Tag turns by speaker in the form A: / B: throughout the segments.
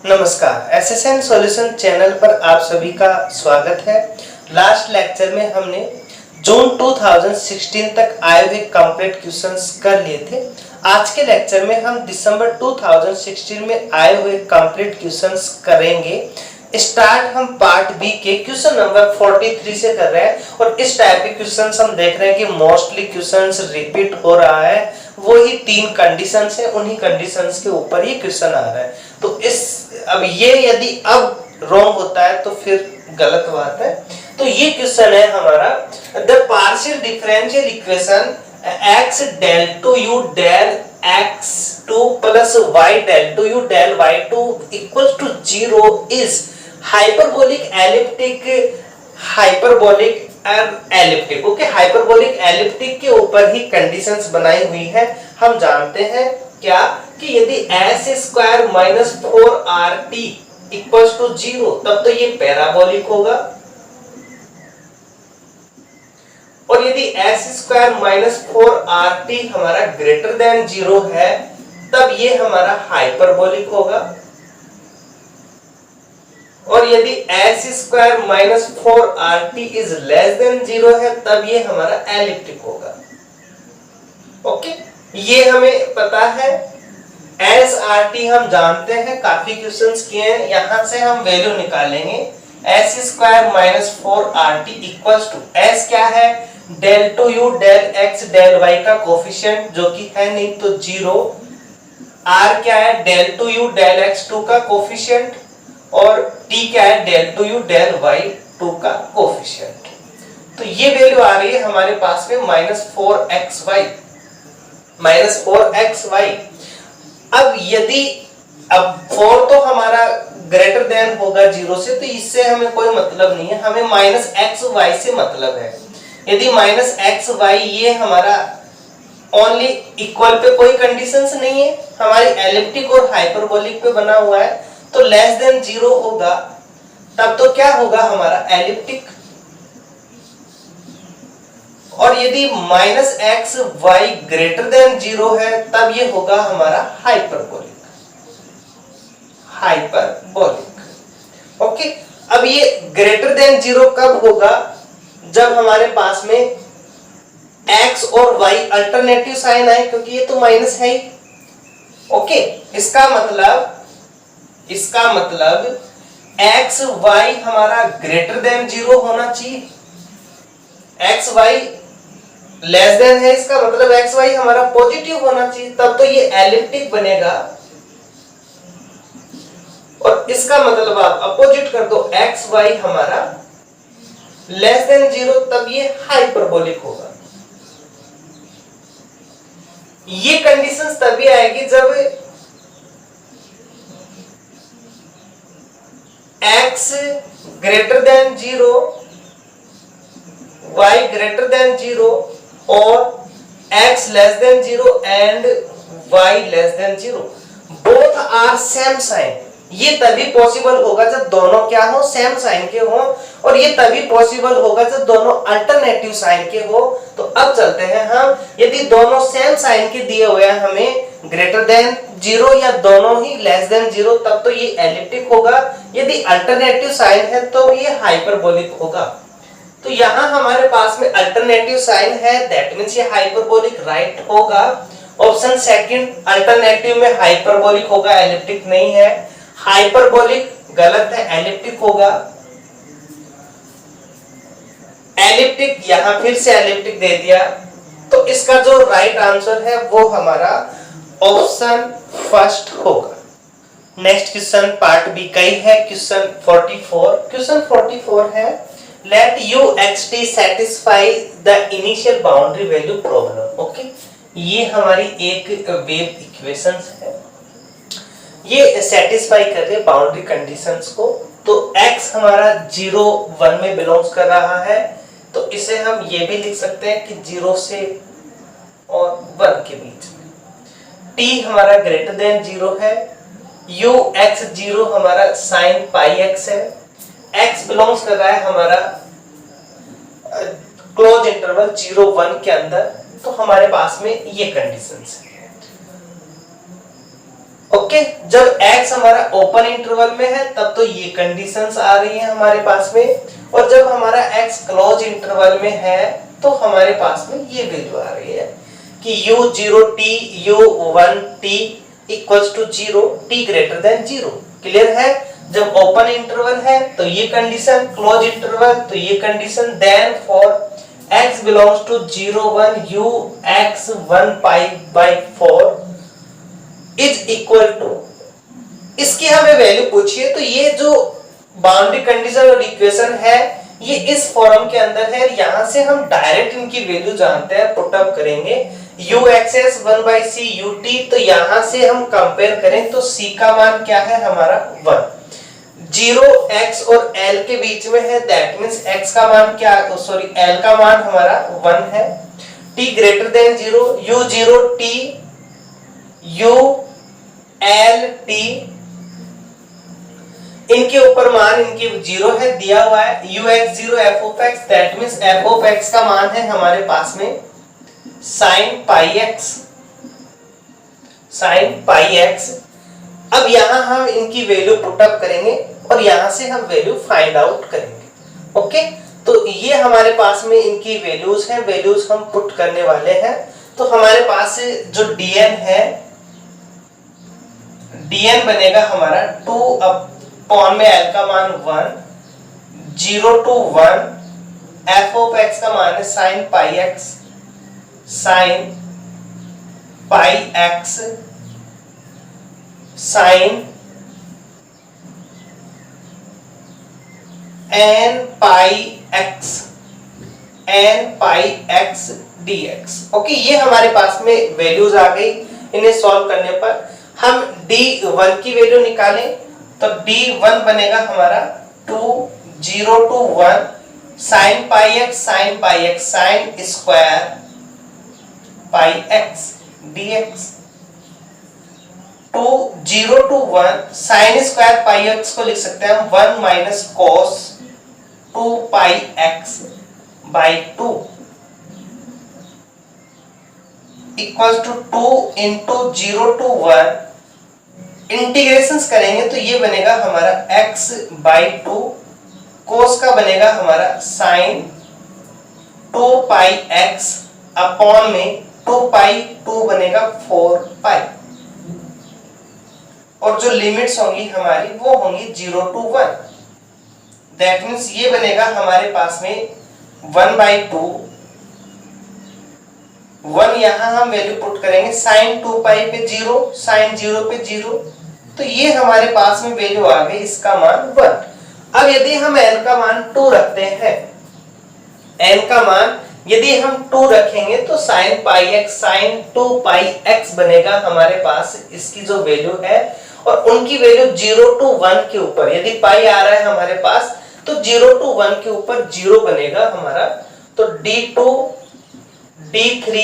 A: नमस्कार, SSN solution channel पर आप सभी का स्वागत है। लास्ट लेक्चर में हमने जून 2016 तक आए हुए कंप्लीट क्वेश्चंस कर लिए थे। आज के लेक्चर में हम दिसंबर 2016 में आए हुए कंप्लीट क्वेश्चंस करेंगे। स्टार्ट हम पार्ट बी के क्वेश्चन नंबर 43 से कर रहे हैं और इस टाइप के क्वेश्चंस हम देख रहे हैं कि मोस्टली क्वेश्चंस रिपीट हो रहा है। वही तीन कंडीशंस है, उन्हीं कंडीशंस के ऊपर ये क्वेश्चन आ रहा है। तो अब ये यदि अब रॉन्ग होता है तो फिर गलत बात है। तो ये क्वेश्चन है हमारा, the partial differential equation x del to u del x2 plus y del to u del y2 equals to 0 is hyperbolic, elliptic, hyperbolic elliptic. Okay, hyperbolic elliptic के ऊपर ही कंडीशंस बनाई हुई है। हम जानते हैं क्या कि यदि s square minus 4rt equals to 0 तब तो ये पैराबोलिक होगा, और यदि s स्क्वायर माइनस 4rt हमारा ग्रेटर देन 0 है तब ये हमारा हाइपरबोलिक होगा, और यदि s square minus 4rt is less than 0 है तब ये हमारा एलिप्टिक होगा। ओके, ये हमें पता है। s rt हम जानते हैं, काफी क्वेश्चंस किए हैं। यहां से हम वैल्यू निकालेंगे। s square minus 4rt equals to s क्या है, del two u del x del y का कोफिशिएंट जो कि है नहीं तो 0, r क्या है, del two u del x2 का कोफिशिएंट, और t क्या है, del two u del y2 का कोफिशिएंट। तो ये वैल्यू आ रही है हमारे पास में माइनस 4xy। अब यदि अब 4 तो हमारा ग्रेटर देन होगा 0 से, तो इससे हमें कोई मतलब नहीं है, हमें माइनस xy से मतलब है। यदि माइनस xy ये हमारा ओनली इक्वल पे कोई कंडीशंस नहीं है, हमारी एलिप्टिक और हाइपरबोलिक पे बना हुआ है, तो लेस देन 0 होगा तब तो क्या होगा हमारा एलिप्टिक, और यदि minus x y greater than 0 है तब ये होगा हमारा हाइपरबोलिक। ओके, अब ये ग्रेटर देन 0 कब होगा, जब हमारे पास में x और y अल्टरनेटिव साइन आए, क्योंकि ये तो माइनस है ही। ओके, इसका मतलब x y हमारा ग्रेटर देन 0 होना चाहिए। x y लेस देन है, इसका मतलब x y हमारा पॉजिटिव होना चाहिए, तब तो ये एलिप्टिक बनेगा। और इसका मतलब आप अपोजिट कर दो, x y हमारा लेस देन 0 तब ये हाइपरबोलिक होगा। ये कंडीशंस तभी आएगी जब x greater than 0, y greater than 0 और x less than 0 and y less than 0 both are same sign. ये तभी पॉसिबल होगा जब दोनों क्या हो, सेम साइन के हो, और ये तभी पॉसिबल होगा जब दोनों अल्टरनेटिव साइन के हो। तो अब चलते हैं हम, यदि दोनों सेम साइन के दिए हुए हैं हमें ग्रेटर देन 0 या दोनों ही लेस देन 0 तब तो ये एलिप्टिक होगा, यदि अल्टरनेटिव साइन है तो ये हाइपरबोलिक होगा। तो यहां हमारे पास में अल्टरनेटिव साइन है, दैट मींस ये हाइपरबोलिक राइट होगा। ऑप्शन सेकंड अल्टरनेटिव में हाइपरबोलिक होगा, एलिप्टिक नहीं है। हाइपरबोलिक गलत है, एलिप्टिक होगा। एलिप्टिक, यहां फिर से एलिप्टिक दे दिया, तो इसका जो राइट आंसर है वो हमारा ऑप्शन फर्स्ट होगा। नेक्स्ट क्वेश्चन पार्ट बी का ही है, क्वेश्चन 44। क्वेश्चन 44 है, let u xt satisfy the initial boundary value problem। Okay, ये हमारी एक वेव इक्वेशंस है, ये सेटिस्फाई कर रहे बाउंड्री कंडीशंस को। तो x हमारा 0 1 में बिलोंग्स कर रहा है, तो इसे हम ये भी लिख सकते हैं कि 0 से और 1 के बीच में। t हमारा ग्रेटर देन 0 है, u x 0 हमारा साइन पाई x है, x बिलोंग्स कर रहा है हमारा क्लोज इंटरवल 0 1 के अंदर, तो हमारे पास में ये कंडीशंस है। ओके, ओके, जब x हमारा ओपन इंटरवल में है तब तो ये कंडीशंस आ रही है हमारे पास में, और जब हमारा x क्लोज इंटरवल में है तो हमारे पास में ये वैल्यू आ रही है कि u0t u1t equals to 0, t greater than 0। Clear है? जब ओपन इंटरवल है तो ये कंडीशन, क्लोज इंटरवल तो ये condition, then for x belongs to 0 1 u x 1 pi by 4 is equal to, इसकी हमें वैल्यू पूछिए तो ये जो बाउंड्री कंडीशन और इक्वेशन है ये इस फॉर्म के अंदर है। यहां से हम डायरेक्ट इनकी वैल्यू जानते हैं, पुट अप करेंगे uxs 1/c ut, तो यहां से हम कंपेयर करें तो c का मान क्या है हमारा 1, 0 x और l के बीच में है, दैट मींस x का मान क्या, सॉरी l का मान हमारा 1 है, t greater than 0 u0t u l t, इनके ऊपर मान इनके 0 है दिया हुआ है, ux0 f of x, that means f of x का मान है हमारे पास में sin pi x, sin pi x। अब यहां हम इनकी वैल्यू पुट अप करेंगे और यहां से हम वैल्यू फाइंड आउट करेंगे। ओके, तो ये हमारे पास में इनकी वैल्यूज हैं, वैल्यूज हम पुट करने वाले हैं। तो हमारे पास जो dn है, dn बनेगा हमारा 2 अपॉन में l का मान 1, 0 to 1, f of x का मान है sin pi x, sin pi x sin n pi x dx। Okay, ये हमारे पास में वैल्यूज आ गई। इन्हें सॉल्व करने पर हम d1 की वैल्यू निकालें तो d1 बनेगा हमारा 2 0 to 1 sin pi x sin square pi x dx, 2 0 to 1 sin square pi x को लिख सकते हैं हम 1 minus cos 2 pi x by 2 equals to 2 into 0 to 1, integrations करेंगे तो ये बनेगा हमारा x by 2, cos का बनेगा हमारा sin 2 pi x अपॉन में 2 pi 2 बनेगा 4 pi, और जो लिमिट्स होंगी हमारी वो होंगी 0 to 1, दैट मींस ये बनेगा हमारे पास में 1/2, 1 यहां हम वैल्यू पुट करेंगे, sin 2 pi पे 0, sin 0 पे 0, तो ये हमारे पास में वैल्यू आ गई, इसका मान 1। अब यदि हम n का मान 2 रखते हैं, n का मान यदि हम 2 रखेंगे तो sin pi x sin 2 pi x बनेगा हमारे पास, इसकी जो वैल्यू है, और उनकी वैल्यू 0 to 1 के ऊपर, यदि पाई आ रहा है हमारे पास तो 0 to 1 के ऊपर 0 बनेगा हमारा, तो d2 d3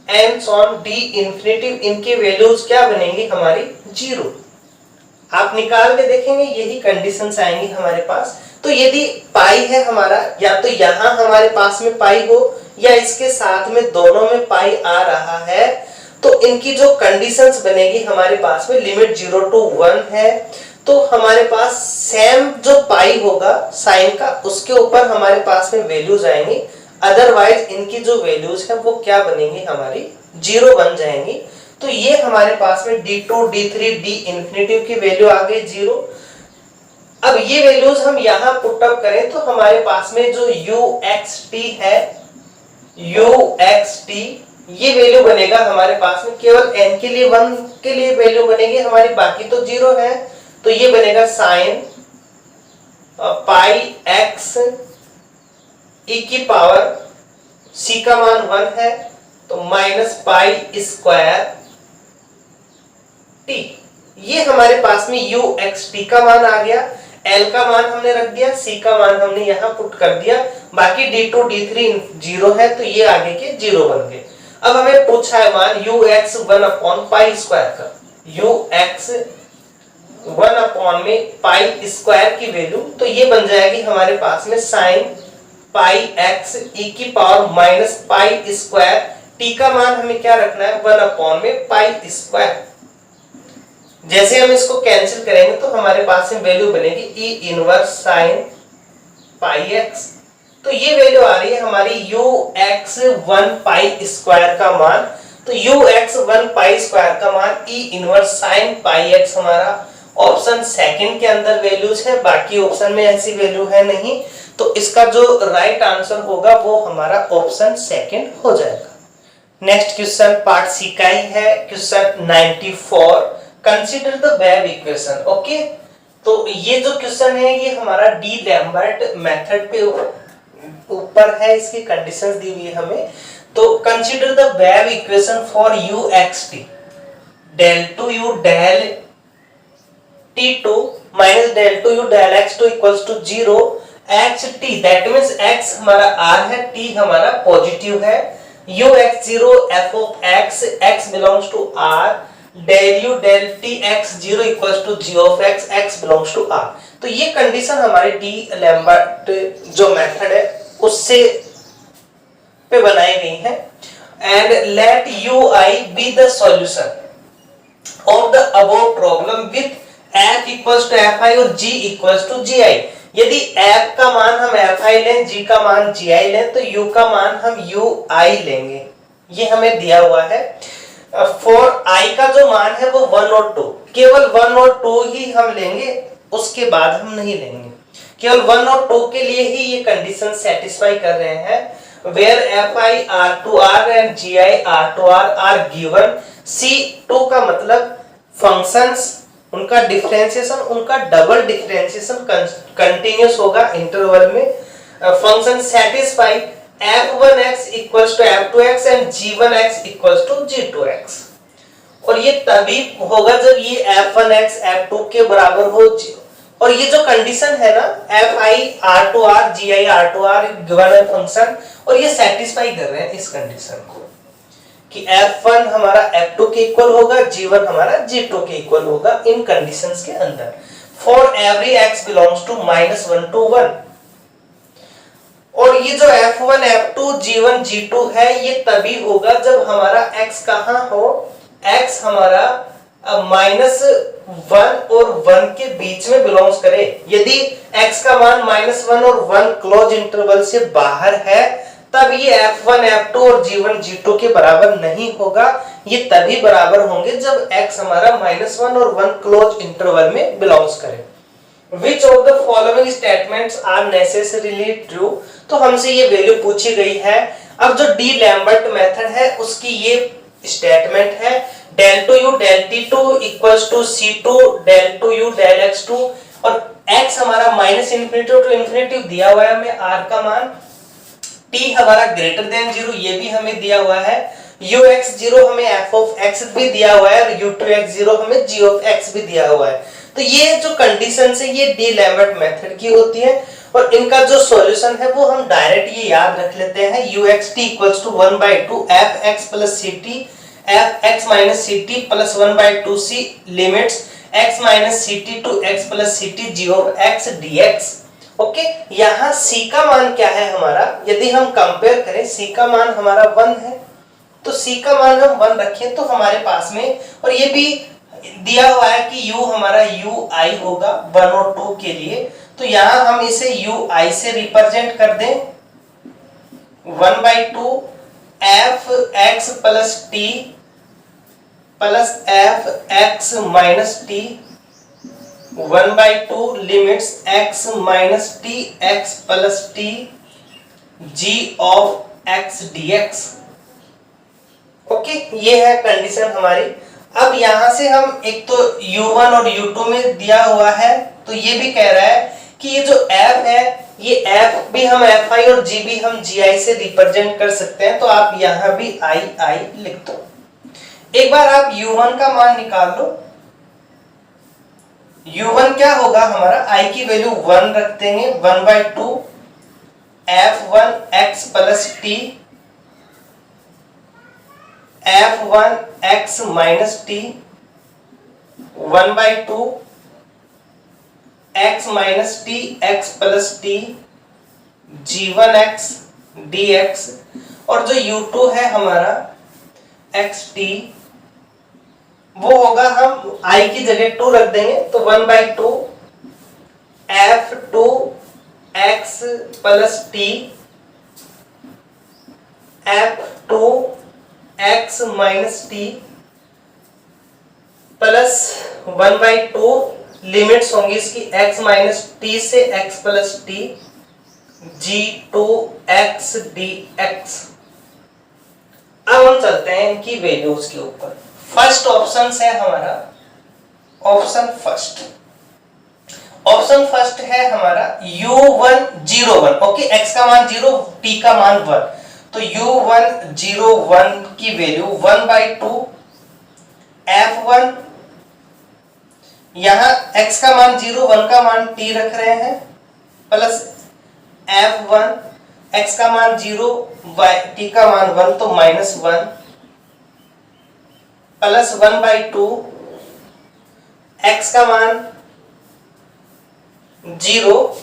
A: and so on d infinity, इनकी वैल्यूज क्या बनेंगी हमारी 0। आप निकाल के देखेंगे यही कंडीशंस आएंगी हमारे पास। तो यदि पाई है हमारा, या तो यहां हमारे पास में पाई हो या इसके साथ में दोनों में पाई आ रहा है, तो इनकी जो कंडीशंस बनेगी हमारे पास में लिमिट 0 to 1 है, तो हमारे पास सेम जो पाई होगा साइन का उसके ऊपर हमारे पास में वैल्यूज आएंगी, अदरवाइज इनकी जो वैल्यूज है वो क्या बनेंगी हमारी 0 बन जाएंगी। तो ये हमारे पास में d2 d3 d इंफिनिटी की वैल्यू आ गई 0। अब ये वैल्यूज हम यहां पुट अप करें तो हमारे पास में जो uxt है, uxt ये वैल्यू बनेगा हमारे पास में, केवल n के लिए 1 के लिए वैल्यू बनेगी हमारी, बाकी तो 0 है, तो ये बनेगा sin pi x e की पावर c का मान 1 है तो माइनस पाई स्क्वायर t, ये हमारे पास में uxt का मान आ गया, l का मान हमने रख दिया, c का मान हमने यहां पुट कर दिया, बाकी d2 d3 0 है तो ये आगे के 0 बन गए। अब हमें पूछा है मान ux 1 अपॉन पाई स्क्वायर का, ux 1 अपॉन में पाई स्क्वायर की वैल्यू, तो ये बन जाएगी हमारे पास में sin पाई x e की power minus pi square, t का मान हमें क्या रखना है 1 अपॉन में पाई स्क्वायर, जैसे हम इसको कैंसिल करेंगे तो हमारे पास में वैल्यू बनेगी ई इनवर्स साइन पाई एक्स। तो ये वैल्यू आ रही है हमारी यू एक्स 1 पाई स्क्वायर का मान। तो यू एक्स 1 पाई स्क्वायर का मान ई इनवर्स साइन पाई एक्स हमारा ऑप्शन सेकंड के अंदर वैल्यूज है, बाकी ऑप्शन में ऐसी वैल्यू है नहीं। तो इसका जो राइट आंसर होगा वो हमारा ऑप्शन सेकंड हो जाएगा। नेक्स्ट क्वेश्चन पार्ट सी का ही है, question 94, consider the wave equation. Okay, तो ये जो क्वेश्चन है ये हमारा डी लैम्बर्ट मेथड पे ऊपर है, इसकी कंडीशंस दी हुई है हमें। तो consider the wave equation for u x t, del two u del t2 minus del 2u del x2 equals to 0 xt, that means x हमारा r है, t हमारा पॉजिटिव है, u x0 f of x, x belongs to r, del u del t x0 equals to g of x, x belongs to r। तो ये condition हमारे D Lambert जो method है उससे पे बनाई गई है। And let ui be the solution of the above problem with f equals to fi और g equals to gi। यदि f का मान हम fi लें, g का मान gi लें, तो u का मान हम ui लेंगे, ये हमें दिया हुआ है। फॉर i का जो मान है वो 1 और 2, केवल 1 और 2 ही हम लेंगे, उसके बाद हम नहीं लेंगे। केवल 1 और 2 के लिए ही ये कंडीशन सेटिस्फाई कर रहे हैं। Where fi r2r and gi r2r are given। c2 का मतलब फंक्शंस, उनका डिफरेंशिएशन, उनका डबल डिफरेंशिएशन कंटिन्यूस होगा इंटरवल में। Function satisfy f1x equals to f2x and g1x equals to g2x। और ये तभी होगा जब ये f1x f2 के बराबर हो। और ये जो कंडीशन है ना fi r2r gi r2r given है फंक्शन, और ये सेटिस्फाई कर रहे हैं इस कंडीशन को कि f1 हमारा f2 के इक्वल होगा, g1 हमारा g2 के इक्वल होगा इन कंडीशंस के अंदर। For every x belongs to -1 to 1। और ये जो f1 f2 g1 g2 है ये तभी होगा जब हमारा x कहां हो, x हमारा -1 और 1 के बीच में बिलोंग्स करे। यदि x का मान -1 और 1 क्लोज इंटरवल से बाहर है तब ये f1 f2 और g1 g2 के बराबर नहीं होगा। ये तभी बराबर होंगे जब x हमारा -1 और 1 क्लोज इंटरवल में बिलोंग्स करे। Which of the following statements are necessarily true? तो हमसे ये वैल्यू पूछी गई है। अब जो डी लैम्बर्ट मेथड है उसकी ये स्टेटमेंट है, del 2u del t2 equals to c2 del 2u del x2, और x हमारा -∞ to ∞ दिया हुआ है हमें r का मान, t हमारा ग्रेटर देन 0 ये भी हमें दिया हुआ है, ux0 हमें f of x भी दिया हुआ है और u2x0 हमें g of x भी दिया हुआ है। तो ये जो कंडीशन है ये डी लैम्बर्ट मेथड की होती है और इनका जो सॉल्यूशन है वो हम डायरेक्ट ये याद रख लेते हैं। uxt equals to 1/2 fx plus ct fx minus ct plus 1/2 c limits x minus ct to x plus ct g of x dx। Okay, यहाँ c का मान क्या है हमारा, यदि हम कंपेयर करें c का मान हमारा 1 है तो c का मान हम 1 रखें तो हमारे पास में, और ये भी दिया हुआ है कि u हमारा ui होगा 1 और 2 के लिए, तो यहाँ हम इसे ui से रिप्रेजेंट कर दें 1/2 fx plus t plus fx minus t 1/2 limits x minus t x plus t g of x dx। Okay, ये है कंडीशन हमारी। अब यहां से हम एक तो u1 और u2 में दिया हुआ है तो ये भी कह रहा है कि ये जो f है ये f भी हम fi और g भी हम gi से रिप्रेजेंट कर सकते हैं, तो आप यहां भी i लिख दो। एक बार आप u1 का मान निकाल लो। u1 क्या होगा हमारा, i की वैल्यू 1 रख देंगे 1/2 f1 x plus t f1 x minus t 1/2 x minus t x plus t g1x dx, और जो u2 है हमारा xt वो होगा, हम i की जगह 2 रख देंगे तो 1/2 f2x plus t f2x minus T plus 1/2 limits होंगी इसकी x माइनस टी से x plus T g2x dx। अब हम चलते हैं इनकी वैल्यूज के ऊपर। फर्स्ट ऑप्शन है हमारा ऑप्शन फर्स्ट है हमारा u101। ओके, x का मान 0, t का मान 1, तो u101 की वैल्यू 1/2 f1, यहां x का मान 0, 1 का मान t रख रहे हैं, प्लस f1, x का मान 0, t का मान 1, तो -1, प्लस 1/2 x का मान 0,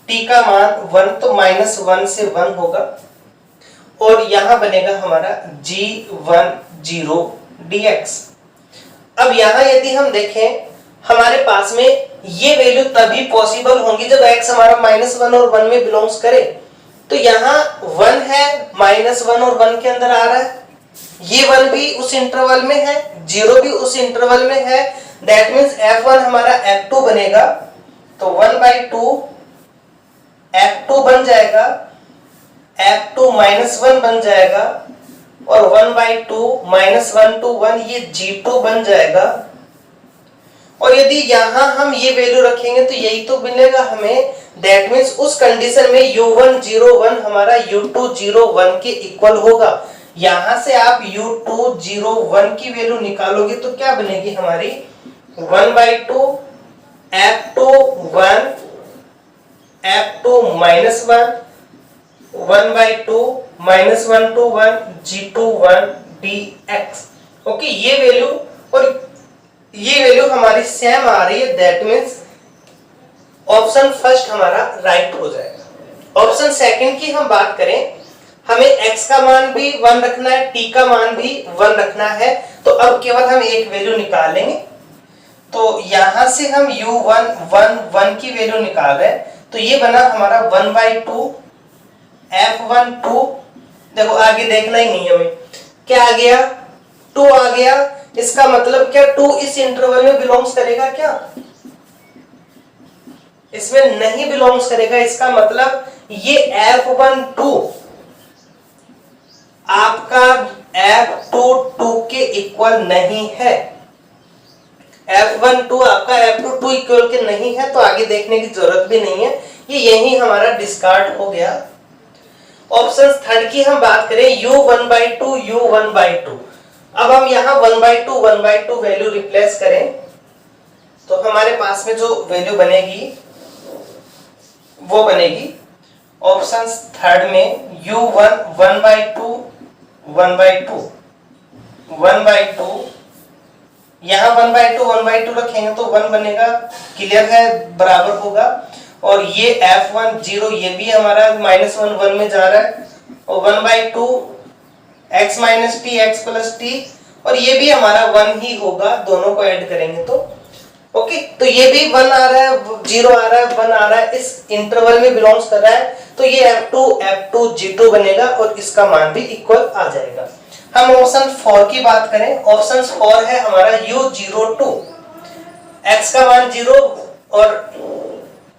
A: t का मान 1, तो -1 से 1 होगा, और यहां बनेगा हमारा g10 dx। अब यहां यदि हम देखें, हमारे पास में ये वैल्यू तभी पॉसिबल होंगी जब x हमारा -1 और 1 में बिलोंग्स करे। तो यहाँ 1 है, -1 और 1 के अंदर आ रहा है, ये 1 भी उस इंटरवल में है, 0 भी उस इंटरवल में है, दैट मींस f1 हमारा f2 बनेगा, तो 1/2 f2 बन जाएगा, f2 -1 बन जाएगा, और 1/2 -1 to 1 ये g2 बन जाएगा। और यदि यहां हम ये वैल्यू रखेंगे तो यही तो मिलेगा हमें, दैट मींस उस कंडीशन में u101 हमारा u201 के इक्वल होगा। यहां से आप u201 की वैल्यू निकालोगे तो क्या बनेगी हमारी 1/2 f2 -1 1/2 -1 to 1 g21 dx। Okay, ये वैल्यू और ये वैल्यू हमारी सेम आ रही है, दैट मींस ऑप्शन फर्स्ट हमारा राइट हो जाएगा। ऑप्शन सेकंड की हम बात करें, हमें x का मान भी 1 रखना है, t का मान भी 1 रखना है, तो अब केवल हम एक वैल्यू निकालेंगे। तो यहां से हम u111 की वैल्यू निकाल रहे हैं, तो ये बना हमारा 1/2 f12। देखो आगे देखना ही नहीं हमें, क्या आ गया 2 आ गया। इसका मतलब क्या 2 इस इंटरवल में बिलोंग्स करेगा क्या? इसमें नहीं बिलोंग्स करेगा। इसका मतलब ये f12 आपका f22 के इक्वल नहीं है, f12 आपका f22 इक्वल के नहीं है, तो आगे देखने की जरूरत भी नहीं है, ये यही हमारा डिस्कार्ड हो गया। ऑप्शन थर्ड की हम बात करें, u1/2 u1/2। अब हम यहां 1/2 वैल्यू रिप्लेस करें तो हमारे पास में जो वैल्यू बनेगी वो बनेगी ऑप्शन थर्ड में u1 1/2 यहां 1/2 रखेंगे तो 1 बनेगा, क्लियर है, बराबर होगा। और ये f1 0, ये भी हमारा -1 1 में जा रहा है, और 1/2 x minus T x plus T, और ये भी हमारा 1 ही होगा, दोनों को ऐड करेंगे तो। ओके, तो ये भी 1 आ रहा है, 0 आ रहा है, 1 आ रहा है, इस इंटरवल में बिलोंग्स कर रहा है, तो ये f2 g2 बनेगा और इसका मान भी इक्वल आ जाएगा। हम ऑप्शन 4 की बात करें, ऑप्शन 4 है हमारा u02, x का मान 0 और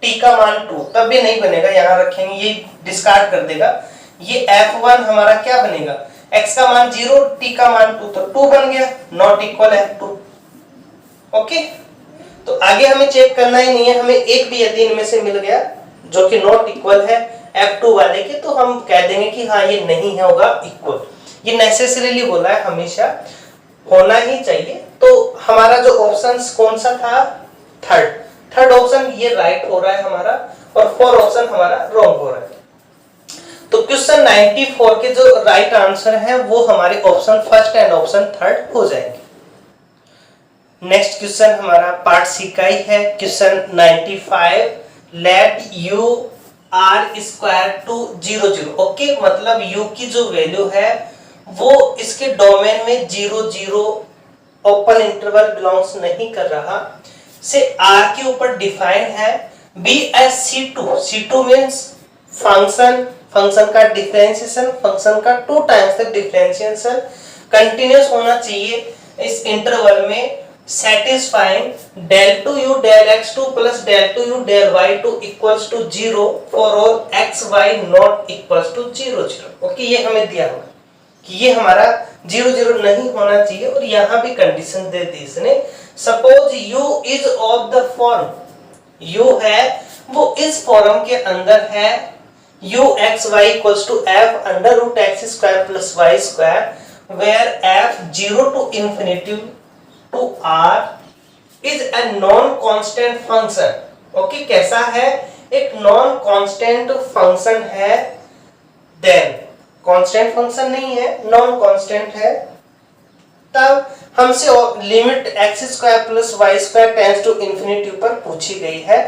A: t का मान 2, तब भी नहीं बनेगा, यहां रखेंगे, ये डिस्कार्ड कर देगा। ये f1 हमारा क्या बनेगा, x का मान 0 t का मान 2, तो 2 बन गया, नॉट इक्वल f2। ओके, तो आगे हमें चेक करना ही नहीं है, हमें एक भी यदि इनमें से मिल गया जो कि नॉट इक्वल है f2 वाले के, तो हम कह देंगे कि हाँ ये नहीं है होगा इक्वल। ये नेसेसरीली बोला है, हमेशा होना ही चाहिए। तो हमारा जो ऑप्शन कौन सा था, थर्ड ऑप्शन ये राइट हो रहा है हमारा, और 4 ऑप्शन हमारा रॉन्ग हो रहा है। तो क्वेश्चन 94 के जो राइट आंसर है वो हमारे option first and option third हो जाएंगे। नेक्स्ट क्वेश्चन हमारा पार्ट सी का ही है, question 95, let u r square to 0 0। Okay, मतलब u की जो वैल्यू है वो इसके डोमेन में 0 0 ओपन इंटरवल बिलोंग्स नहीं कर रहा, से R के ऊपर डिफाइन है B S C2 means function का डिफरेंशिएशन, फंक्शन का 2 टाइम्स तक डिफरेंशिएशन कंटिन्यूस होना चाहिए इस इंटरवल में, satisfying del 2u del x2 plus del 2u del y2 equals to 0 for all x y not equals to 0 0। Okay, ये हमें दिया हुआ कि ये हमारा 0 0 नहीं होना चाहिए, और यहाँ भी कंडीशन दे दी इसने, suppose u is of the form, u है वो इस फॉर्म के अंदर है u x y equals to f under root x square plus y square where f 0 to infinity to r is a non constant function। Okay, कैसा है, एक non constant function है, देन कांस्टेंट फंक्शन नहीं है, non constant है, तब हमसे limit x square plus y square tends to infinity पर पूछी गई है।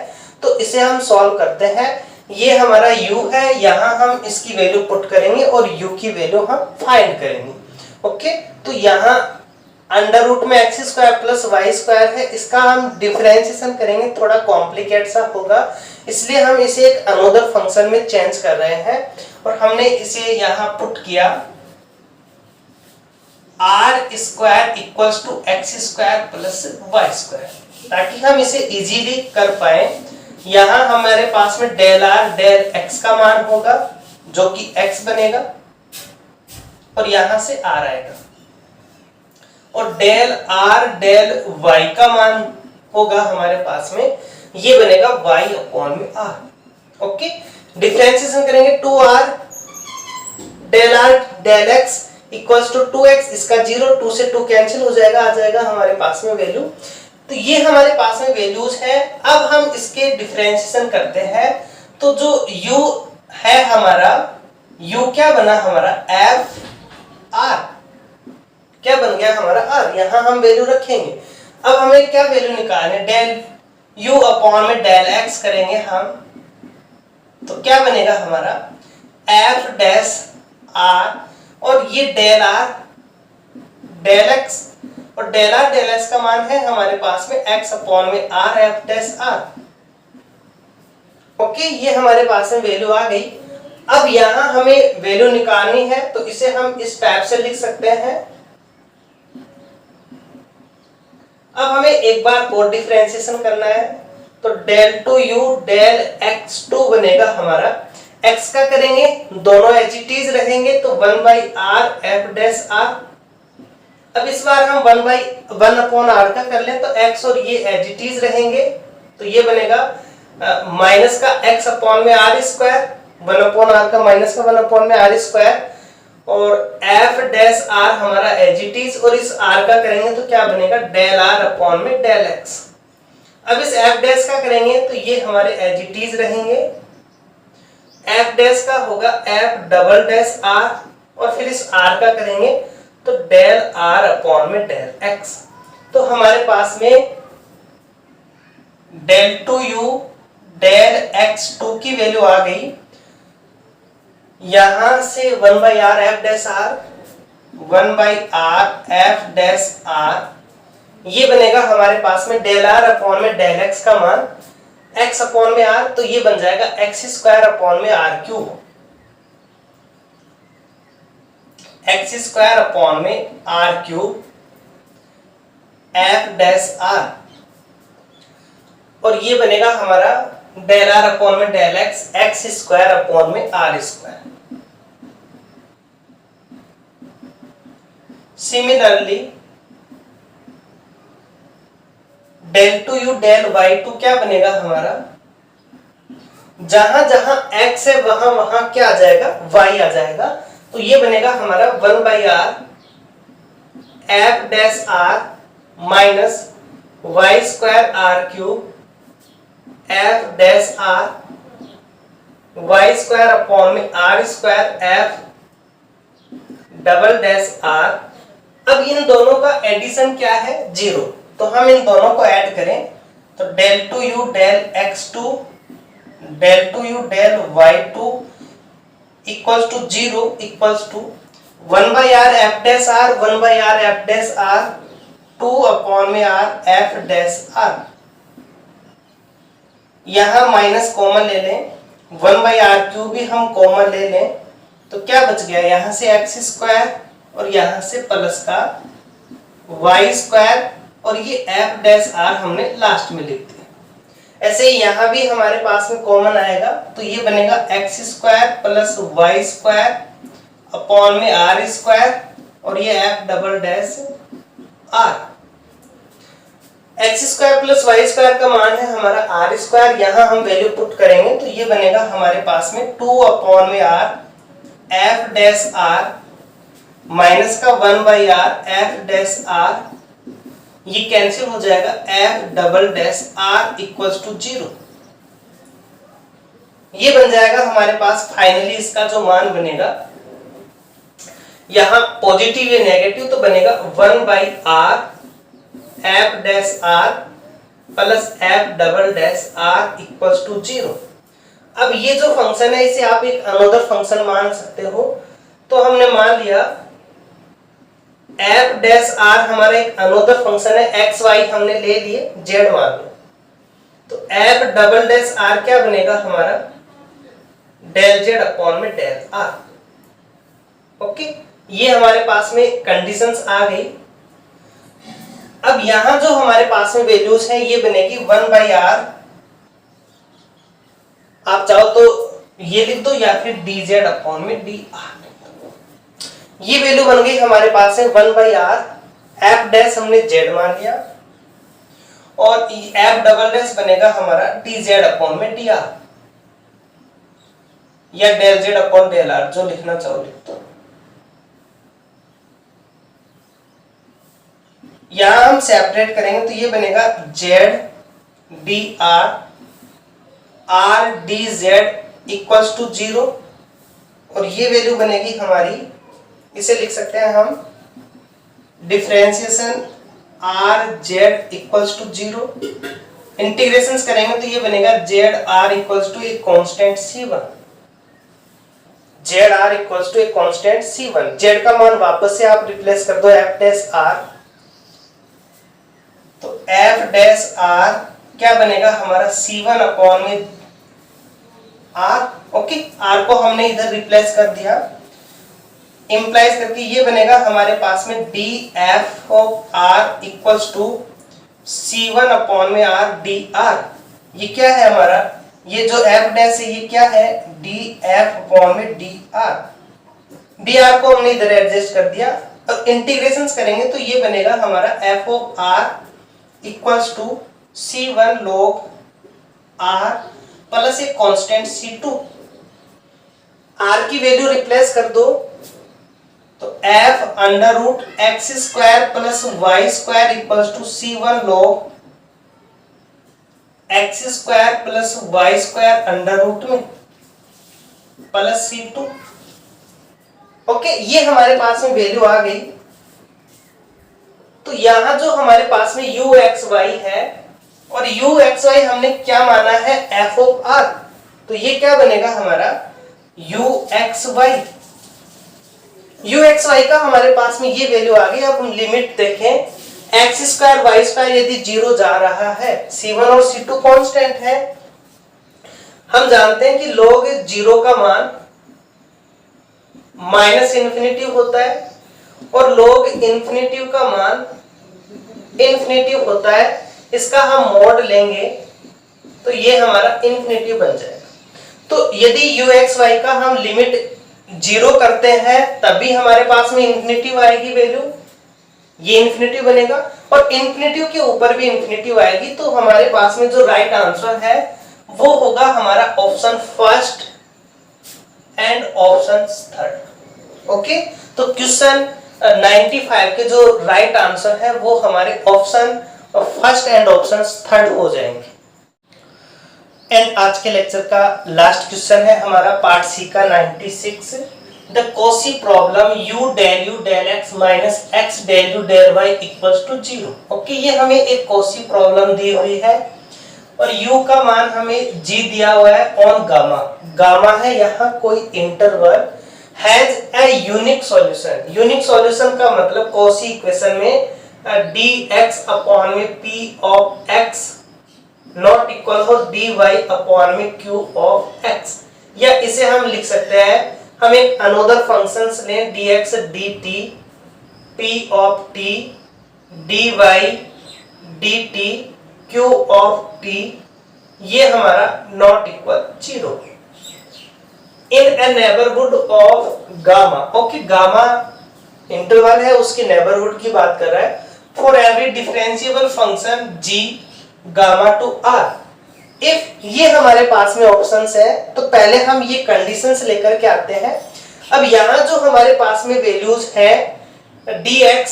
A: तो इसे हम सॉल्व करते हैं, ये हमारा u है, यहाँ हम इसकी वैल्यू पुट करेंगे और u की वैल्यू हम फाइंड करेंगे। ओके, तो यहाँ अंडर रूट में x square plus y square है, इसका हम डिफरेंशिएशन करेंगे, थोड़ा कॉम्प्लिकेट सा होगा, इसलिए हम इसे एक अनदर फंक्शन में चेंज कर रहे हैं, और हमने इसे यहाँ पुट किया r square equals to x square plus y square, ताकि हम इसे इजीली कर पाए। यहाँ हमारे पास में डेल r डेल x का मान होगा जो कि x बनेगा, और यहाँ से r आएगा, और डेल r डेल y का मान होगा हमारे पास में, ये बनेगा y अपॉन में r। ओके, डिफरेंशिएशन करेंगे 2r del r del x equals to 2x, इसका 0 2 से 2 कैंसिल हो जाएगा, आ जाएगा हमारे पास में वैल्यू। तो ये हमारे पास में वैल्यूज है। अब हम इसके डिफरेंशिएशन करते हैं, तो जो u है हमारा, u क्या बना हमारा f r, क्या बन गया हमारा r, यहाँ हम वैल्यू रखेंगे। अब हमें क्या वैल्यू निकालने, डेल u अपॉन में डेल x करेंगे हम, तो क्या बनेगा हमारा f डैश r, और ये डेल r डेल x, और डेल r डेल x का मान है हमारे पास में x अपॉन में r f dash r। Okay, ये हमारे पास में वैल्यू आ गई। अब यहाँ हमें वैल्यू निकालनी है, तो इसे हम इस टाइप से लिख सकते हैं। अब हमें एक बार और डिफरेंशिएशन करना है, तो डेल 2u डेल x2 बनेगा हमारा, x का करेंगे, दोनों एज इट इज रहेंगे, तो 1/r f डैश r। अब इस बार हम 1 अपॉन r का कर लें, तो x और ये एज इट इज रहेंगे, तो ये बनेगा माइनस का x अपॉन में r स्क्वायर, 1 अपॉन r का माइनस का 1 अपॉन में r स्क्वायर, और f डैश r हमारा एज इट इज, और इस r का करेंगे तो क्या बनेगा डेल r अपॉन में डेल x। अब इस f डैश का करेंगे तो ये हमारे एज इट इज रहेंगे, f डैश का होगा f डबल डैश r, और फिर इस r का करेंगे तो डेल r अपॉन में डेल x। तो हमारे पास में डेल 2u डेल x2 की वैल्यू आ गई, यहां से 1/r f dash r 1/r f dash r, ये बनेगा हमारे पास में डेल r अपॉन में डेल x का मान, x अपॉन में r, तो ये बन जाएगा x स्क्वायर अपॉन में r cube, x square upon में r cube f dash r, और ये बनेगा हमारा डेल r अपॉन में del x, x square upon में r square. Similarly del 2u del y2 क्या बनेगा हमारा, जहां जहां x है वहां वहां क्या आ जाएगा, y आ जाएगा, तो ये बनेगा हमारा 1/r f dash r minus y square r cube f dash r y square upon में r square f double dash r। अब इन दोनों का एडिशन क्या है, 0, तो हम इन दोनों को ऐड करें, तो del 2u del x2 del 2u del y2 equals to 0 equals to 1/r f dash r 1/r f dash r 2/r f dash r. यहां माइनस कॉमन ले लें, 1/r³ भी हम कॉमन ले लें, तो क्या बच गया, यहां से x² और यहां से प्लस का y², और ये एफ डैश आर हमने लास्ट में लिख दिया। ऐसे ही यहां भी हमारे पास में कॉमन आएगा, तो ये बनेगा x² प्लस y² अपॉन में r², और ये f double dash r. x² plus y² का मान है हमारा r², यहां हम वैल्यू पुट करेंगे तो ये बनेगा हमारे पास में 2/r f dash are minus का 1/r एफ डैश आर, ये कैंसिल हो जाएगा, f double dash r equals to 0। ये बन जाएगा हमारे पास फाइनली इसका जो मान बनेगा, यहां पॉजिटिव या नेगेटिव, तो बनेगा 1/r f dash r plus f double dash r equals to 0। अब ये जो फंक्शन है इसे आप एक अनदर फंक्शन मान सकते हो, तो हमने मान लिया एफ डैश आर हमारा एक अनदर फंक्शन है, एक्स वाई हमने ले लिए, जेड मान लो, तो एफ डबल डैश आर क्या बनेगा हमारा, डेल जेड अपॉन में डेल आर। ओके, ये हमारे पास में कंडीशंस आ गई। अब यहां जो हमारे पास में वैल्यूज हैं ये बनेगी 1/r, आप चाहो तो ये लिख दो या फिर dz अपॉन में dr। ये वैल्यू बन गई हमारे पास है 1/r, एफ डैश हमने z मान लिया, और एफ डबल डैश बनेगा हमारा dz अपॉन में dr, या del z upon del r, जो लिखना चाहो लिख दो। यहां हम सेपरेट करेंगे तो ये बनेगा z dr r dz equals to 0, और ये वैल्यू बनेगी हमारी, इसे लिख सकते हैं हम differentiation are Z equals to 0। Integration करेंगे तो ये बनेगा जेड आर इक्वल्स टू एक constant c1, Z are equals to एक कांस्टेंट c1। जेड का मान वापस से आप रिप्लेस कर दो एफ डैश आर, तो एफ डैश आर क्या बनेगा हमारा c1 अपॉन में r। ओके, r को हमने इधर रिप्लेस कर दिया, इंप्लाइज करके ये बनेगा हमारे पास में d f of r equals to c1 upon में r dr। ये क्या है हमारा, ये जो f डैश है ये क्या है, डी एफ अपॉन में dr। dr को हमने इधर एडजस्ट कर दिया, और इंटीग्रेशन करेंगे तो ये बनेगा हमारा f of r equals to c1 log r plus एक कांस्टेंट c2। r की वैल्यू रिप्लेस कर दो, तो f under root x² plus y² equals to c1 log x² plus y² under root में प्लस c2। ओके, ये हमारे पास में वैल्यू आ गई। तो यहां जो हमारे पास में uxy है, और uxy हमने क्या माना है, f ऑफ r, तो ये क्या बनेगा हमारा uxy का हमारे पास में ये वैल्यू आ गई। अब हम लिमिट देखें, x² y² यदि 0 जा रहा है, c1 और c2 कांस्टेंट है, हम जानते हैं कि log 0 का मान माइनस इन्फिनिटी होता है, और log इन्फिनिटी का मान इन्फिनिटी होता है। इसका हम मॉड लेंगे तो ये हमारा इन्फिनिटी बन जाएगा। तो यदि uxy का हम लिमिट 0 करते हैं तभी हमारे पास में इन्फिनिटी आएगी वैल्यू, ये इन्फिनिटी बनेगा, और इन्फिनिटी के ऊपर भी इन्फिनिटी आएगी, तो हमारे पास में जो राइट आंसर है वो होगा हमारा option first and option third. Okay, तो क्वेश्चन 95 के जो राइट आंसर है वो हमारे option first and option third हो जाएंगे। एंड आज के लेक्चर का लास्ट क्वेश्चन है हमारा पार्ट सी का 96, the Cauchy problem u del u del x minus x del u del y equals to 0। Okay, ये हमें एक कॉची प्रॉब्लम दी हुई है, और u का मान हमें g दिया हुआ है ऑन गामा। गामा है यहाँ कोई interval, has a unique solution. Unique solution का मतलब कॉची इक्वेशन में डी एक्स अपॉन में p of x not equal हो डी वाई अपॉन में क्यू ऑफ एक्स। या इसे हम लिख सकते हैं, हम एक अनदर फंक्शंस लें d x d t p of t d y d t q of t, ये हमारा not equal 0 in a neighbourhood of gamma. Okay, gamma interval है, उसके नेबरहुड की बात कर रहा है। For every differentiable function g gamma two r, if ये हमारे पास में ऑप्शंस है तो पहले हम ये कंडीशंस लेकर के आते हैं। अब यहां जो हमारे पास में वैल्यूज है dx,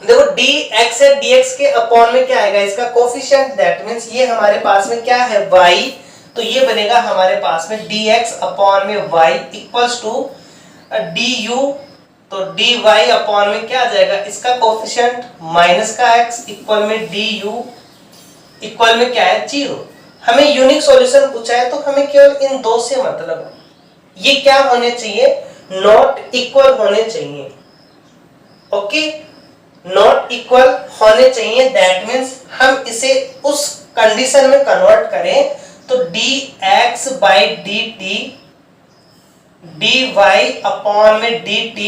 A: देखो dx है, dx के अपॉन में क्या आएगा इसका कोफिशिएंट, दैट मींस ये हमारे पास में क्या है y, तो ये बनेगा हमारे पास में dx अपॉन में y इक्वल्स टू du, तो dy अपॉन में क्या आ जाएगा इसका कोफिशिएंट माइनस का x इक्वल में du इक्वल में क्या है 0। हमें यूनिक सॉल्यूशन पूछा है तो हमें केवल इन दो से मतलब है, ये क्या होने चाहिए नॉट इक्वल होने चाहिए। ओके, नॉट इक्वल होने चाहिए, दैट मींस हम इसे उस कंडीशन में कन्वर्ट करें तो dx by dt dy upon में dt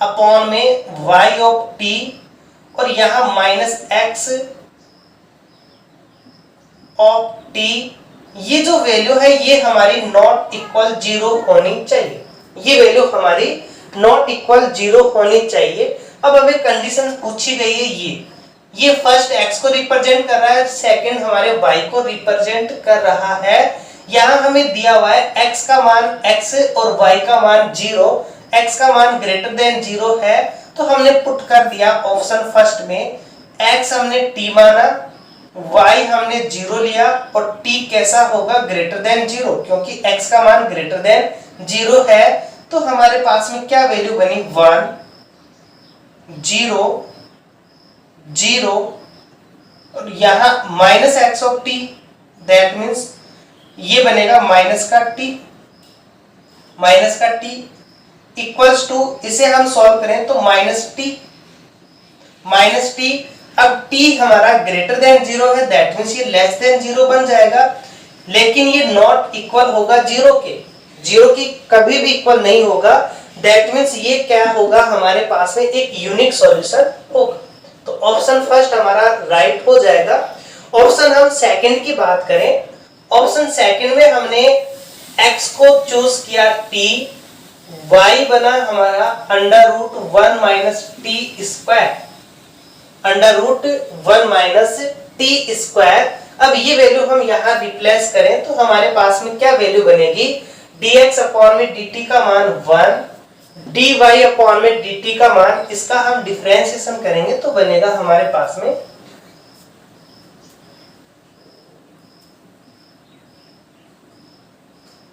A: अपॉन में y ऑफ t और यहां माइनस x ऑफ t, ये जो वैल्यू है ये हमारी नॉट इक्वल 0 होनी चाहिए, ये वैल्यू हमारी नॉट इक्वल 0 होनी चाहिए। अब हमें कंडीशन पूछी गई है, ये फर्स्ट x को रिप्रेजेंट कर रहा है, सेकंड हमारे y को रिप्रेजेंट कर रहा है। यहां हमें दिया हुआ है x का मान x और y का मान 0, x का मान ग्रेटर देन 0 है तो हमने पुट कर दिया ऑप्शन फर्स्ट में, x हमने t माना, y हमने 0 लिया और t कैसा होगा ग्रेटर देन 0, क्योंकि x का मान ग्रेटर देन 0 है तो हमारे पास में क्या वैल्यू बनी 1 0 0 और यहां minus x of T, that means ये बनेगा माइनस का टी इक्वल्स टू, इसे हम सॉल्व करें तो माइनस टी। अब t हमारा ग्रेटर देन 0 है, दैट मीन्स ये लेस देन 0 बन जाएगा, लेकिन ये नॉट इक्वल होगा 0 के, 0 की कभी भी इक्वल नहीं होगा, दैट मीन्स ये क्या होगा हमारे पास में एक यूनिक सॉल्यूशन होगा। तो ऑप्शन फर्स्ट हमारा राइट हो जाएगा। ऑप्शन हम सेकंड की बात करें, ऑप्शन सेकंड में हमने x को चूज किया t, y बना हमारा under root 1 minus t square, under root 1 minus t square. अब ये वैल्यू हम यहाँ रिप्लेस करें तो हमारे पास में क्या वैल्यू बनेगी dx अपॉन में dt का मान 1, dy अपॉन में dt का मान, इसका हम डिफरेंशिएशन करेंगे तो बनेगा हमारे पास में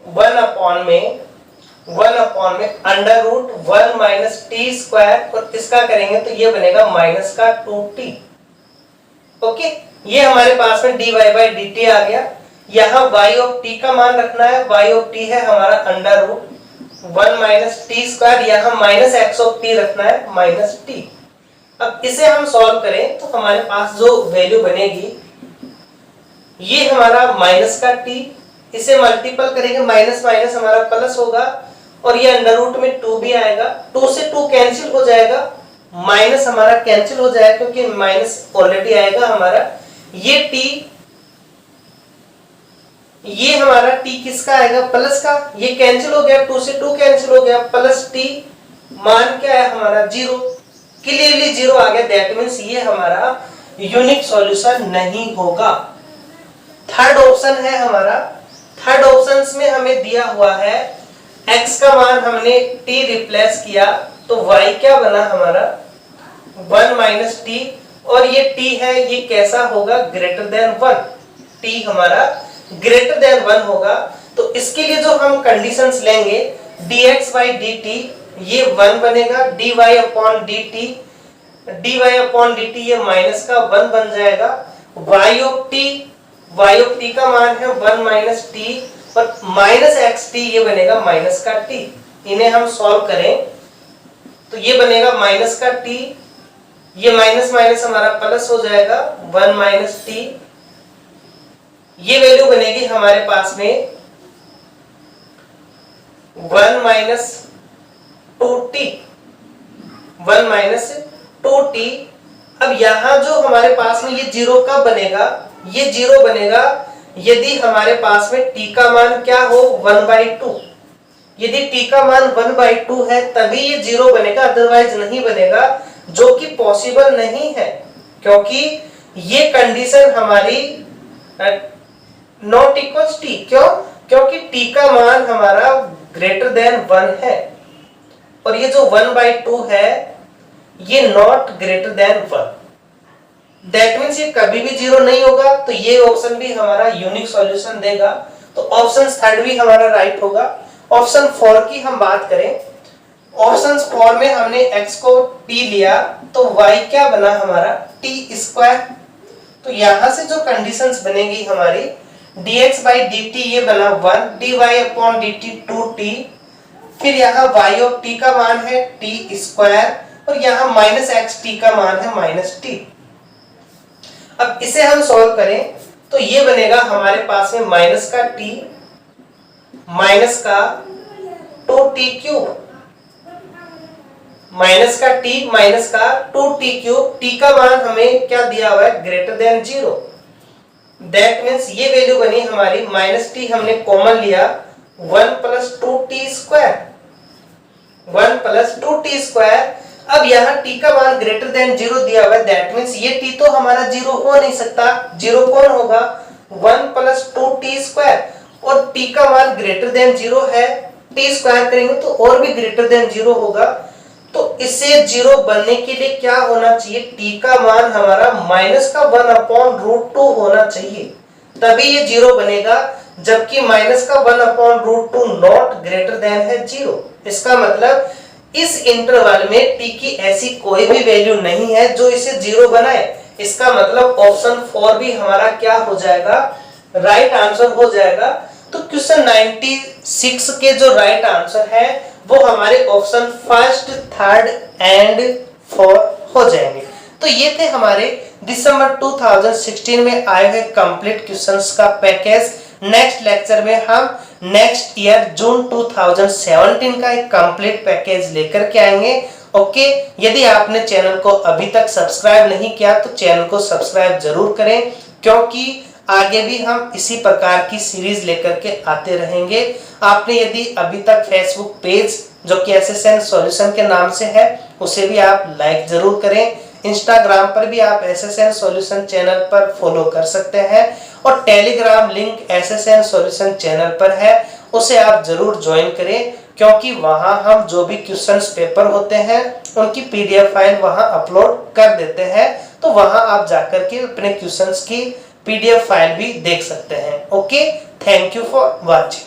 A: 1 अपॉन में under root 1 minus t square और इसका करेंगे तो ये बनेगा माइनस का 2t। ओके, ये हमारे पास में dy बाई dt आ गया। यहाँ y ऑफ t का मान रखना है, y ऑफ t है हमारा under root 1 minus t square, यहाँ माइनस x ऑफ t रखना है माइनस t। अब इसे हम सॉल्व करें तो हमारे पास जो वैल्यू बनेगी ये हमारा माइनस का t, इसे मल्टीपल करेंगे माइनस माइनस हमारा प्लस होगा और ये अंडर रूट में 2 भी आएगा, 2 से 2 कैंसिल हो जाएगा, माइनस हमारा कैंसिल हो जाएगा क्योंकि माइनस ऑलरेडी आएगा हमारा। ये t, ये हमारा t किसका आएगा प्लस का, ये कैंसिल हो गया, 2 से 2 कैंसिल हो गया, प्लस t मान क्या है हमारा 0, क्लियरली 0 आ गया, दैट मींस ये हमारा यूनिक सॉल्यूशन नहीं होगा। थर्ड ऑप्शन है हमारा, थर्ड ऑप्शंस में हमें दिया हुआ है x का मान हमने t रिप्लेस किया तो y क्या बना हमारा 1 माइनस टी और ये t है, ये कैसा होगा ग्रेटर देन 1, t हमारा ग्रेटर देन 1 होगा। तो इसके लिए जो हम कंडीशंस लेंगे dx बाई dt ये 1 बनेगा, dy अपॉन dt ये माइनस का 1 बन जाएगा, y ऑफ t का मान है 1 माइनस टी और माइनस एक्स टी ये बनेगा माइनस का t। इन्हें हम सॉल्व करें तो ये बनेगा माइनस का t ये माइनस माइनस हमारा प्लस हो जाएगा 1 माइनस टी, ये वैल्यू बनेगी हमारे पास में 1 माइनस 2t, 1 माइनस 2t। अब यहां जो हमारे पास में ये जीरो कब बनेगा, ये जीरो बनेगा यदि हमारे पास में t का मान क्या हो 1/2। यदि t का मान 1/2 है तभी ये जीरो बनेगा, अदरवाइज नहीं बनेगा, जो कि पॉसिबल नहीं है, क्योंकि ये कंडीशन हमारी नॉट इक्वल टी। क्यों? क्योंकि t का मान हमारा ग्रेटर देन 1 है और ये जो 1/2 है ये not greater than 1। That means ये कभी भी जीरो नहीं होगा, तो ये ऑप्शन भी हमारा यूनिक सॉल्यूशन देगा। तो ऑप्शन थर्ड भी हमारा राइट होगा। ऑप्शन 4 की हम बात करें, ऑप्शन 4 में हमने x को t लिया तो y क्या बना हमारा t²। तो यहां से जो कंडीशंस बनेगी हमारी dx/dt ये बना 1, dy/dt 2t, फिर यहाँ y ऑफ t का मान है t² और यहाँ माइनस एक्स टी का मान है माइनस टी। अब इसे हम सॉल्व करें तो ये बनेगा हमारे पास में माइनस का t माइनस का 2t³, माइनस का t माइनस का 2t³, t का मान हमें क्या दिया हुआ है ग्रेटर देन 0। दैट मीन्स ये वैल्यू बनी हमारी माइनस टी, हमने कॉमन लिया 1 + 2t², 1 + 2t²। अब यहाँ t का मान ग्रेटर देन 0 दिया हुआ है, दैट मीन्स ये t तो हमारा 0 हो नहीं सकता। 0 कौन होगा 1 + 2t² और t का मान ग्रेटर देन 0 है, t² करेंगे तो और भी ग्रेटर देन 0 होगा। तो इसे 0 बनने के लिए क्या होना चाहिए, t का मान हमारा माइनस का 1/√2 होना चाहिए, तभी ये 0 बनेगा, जबकि माइनस का 1/√2 नॉट ग्रेटर देन है 0। इसका मतलब इस इंटरवल में t की ऐसी कोई भी वैल्यू नहीं है जो इसे 0 बनाए। इसका मतलब ऑप्शन 4 भी हमारा क्या हो जाएगा, राइट आंसर हो जाएगा। तो क्वेश्चन 96 के जो राइट आंसर है वो हमारे ऑप्शन फर्स्ट, थर्ड एंड 4 हो जाएंगे। तो ये थे हमारे दिसंबर 2016 में आए हुए कंप्लीट क्वेश्चंस का पैकेज। नेक्स्ट लेक्चर में हम नेक्स्ट ईयर जून 2017 का एक कंप्लीट पैकेज लेकर के आएंगे। ओके, यदि आपने चैनल को अभी तक सब्सक्राइब नहीं किया तो चैनल को सब्सक्राइब जरूर करें, क्योंकि आगे भी हम इसी प्रकार की सीरीज लेकर के आते रहेंगे। आपने यदि अभी तक फेसबुक पेज जो कि एसएसएन सॉल्यूशन के नाम से है उसे भी आप लाइक जरूर करें। इंस्टाग्राम पर भी आप एसएसएन सॉल्यूशन चैनल पर फॉलो कर सकते हैं और Telegram link SSN solution channel पर है, उसे आप जरूर ज्वाइन करें, क्योंकि वहां हम जो भी क्वेश्चंस पेपर होते हैं उनकी पीडीएफ फाइल वहां अपलोड कर देते हैं। तो वहां आप जाकर के अपने क्वेश्चंस की पीडीएफ फाइल भी देख सकते हैं। Okay, thank you for watching.